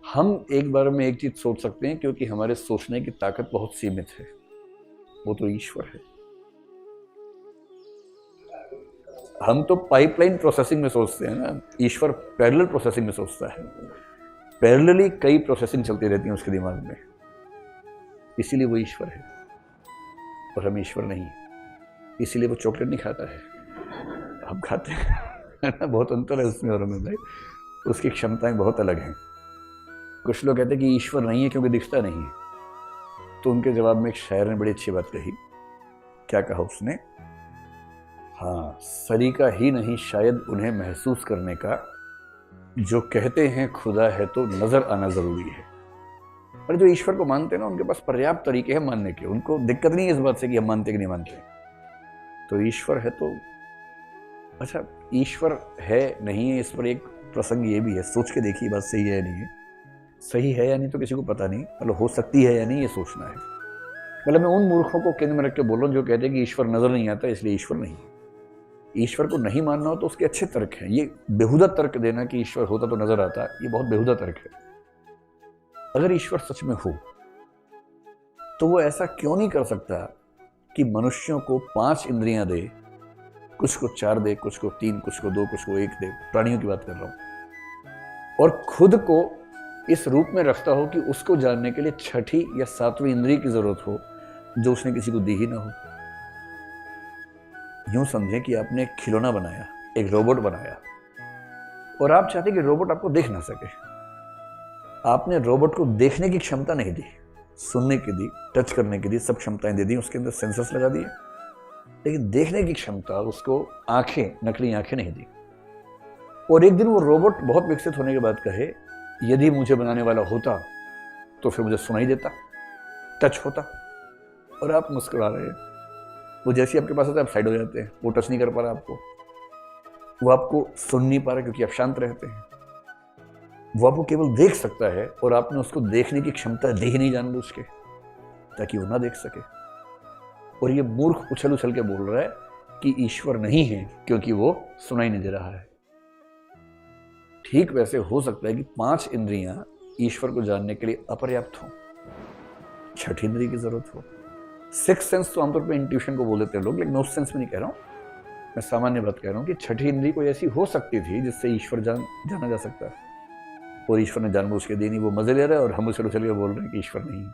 हम एक बार में एक चीज सोच सकते हैं क्योंकि हमारे सोचने की ताकत बहुत सीमित है, वो तो ईश्वर है। हम तो पाइपलाइन प्रोसेसिंग में सोचते हैं ना, ईश्वर पैरेलल प्रोसेसिंग में सोचता है। पैरेलली कई प्रोसेसिंग चलती रहती हैं उसके दिमाग में, इसीलिए वो ईश्वर है और हम ईश्वर नहीं है। इसीलिए वो चॉकलेट नहीं खाता है, हम खाते हैं है ना। बहुत अंतर है उसमें और हमें भाई, उसकी क्षमताएं बहुत अलग हैं। कुछ लोग कहते हैं कि ईश्वर नहीं है क्योंकि दिखता नहीं है, तो उनके जवाब में एक शायर ने बड़ी अच्छी बात कही। क्या कहा उसने? हाँ, सलीका ही नहीं शायद उन्हें महसूस करने का, जो कहते हैं खुदा है तो नजर आना जरूरी है। पर जो ईश्वर को मानते हैं ना, उनके पास पर्याप्त तरीके हैं मानने के, उनको दिक्कत नहीं है इस बात से कि हम मानते कि नहीं मानते। तो ईश्वर है तो अच्छा, ईश्वर है नहीं है, इस पर एक प्रसंग ये भी है, सोच के देखिए बात सही है या नहीं है। सही है या नहीं तो किसी को पता नहीं, मतलब हो सकती है या नहीं ये सोचना है। मतलब मैं उन मूर्खों को केंद्र में रख के बोल रहा हूँ जो कहते हैं कि ईश्वर नजर नहीं आता इसलिए ईश्वर नहीं। ईश्वर को नहीं मानना हो तो उसके अच्छे तर्क हैं। ये बेहुदा तर्क देना कि ईश्वर होता तो नजर आता, ये बहुत बेहुदा तर्क है। अगर ईश्वर सच में हो तो वो ऐसा क्यों नहीं कर सकता कि मनुष्यों को 5 इंद्रियां दे, कुछ को 4 दे, कुछ को 3, कुछ को 2, कुछ को 1 दे। प्राणियों की बात कर रहा हूं। और खुद को इस रूप में रखता हो कि उसको जानने के लिए 6ठी या 7वीं इंद्रिय की जरूरत हो, जो उसने किसी को दी ही ना हो। यूं समझें कि आपने एक खिलौना बनाया, एक रोबोट बनाया, और आप चाहते कि रोबोट आपको देख ना सके। आपने रोबोट को देखने की क्षमता नहीं दी, सुनने की दी, टच करने की दी, सब क्षमताएं दे दी, उसके अंदर सेंसर्स लगा दिए, लेकिन देखने की क्षमता, उसको आंखें, नकली आंखें नहीं दी। और एक दिन वो रोबोट बहुत विकसित होने के बाद कहे, यदि मुझे बनाने वाला होता तो फिर मुझे सुनाई देता, टच होता। और आप मुस्कुरा रहे हैं। वो जैसे आपके पास आता है आप साइड हो जाते हैं, वो टच नहीं कर पा रहा आपको, वो आपको सुन नहीं पा रहा क्योंकि आप शांत रहते हैं। वो आपको केवल देख सकता है और आपने उसको देखने की क्षमता दी ही नहीं जानबूझ के, ताकि वो ना देख सके। और ये मूर्ख उछल उछल के बोल रहा है कि ईश्वर नहीं है क्योंकि वो सुनाई नहीं दे रहा है। ठीक वैसे हो सकता है कि 5 इंद्रियां ईश्वर को जानने के लिए अपर्याप्त हो, 6ठी इंद्रिय की जरूरत हो। 6th सेंस तो आमतौर पर इंट्यूशन को बोल देते हैं लोग, लेकिन मैं उस सेंस में नहीं कह रहा हूं। मैं सामान्य बात कह रहा हूं कि 6ठी इंद्रिय कोई ऐसी हो सकती थी जिससे ईश्वर जाना जा सकता है। और ईश्वर ने जानबूझ के दी नहीं, वो मजे ले रहा है और हम उछल उछल के बोल रहे हैं कि ईश्वर नहीं है।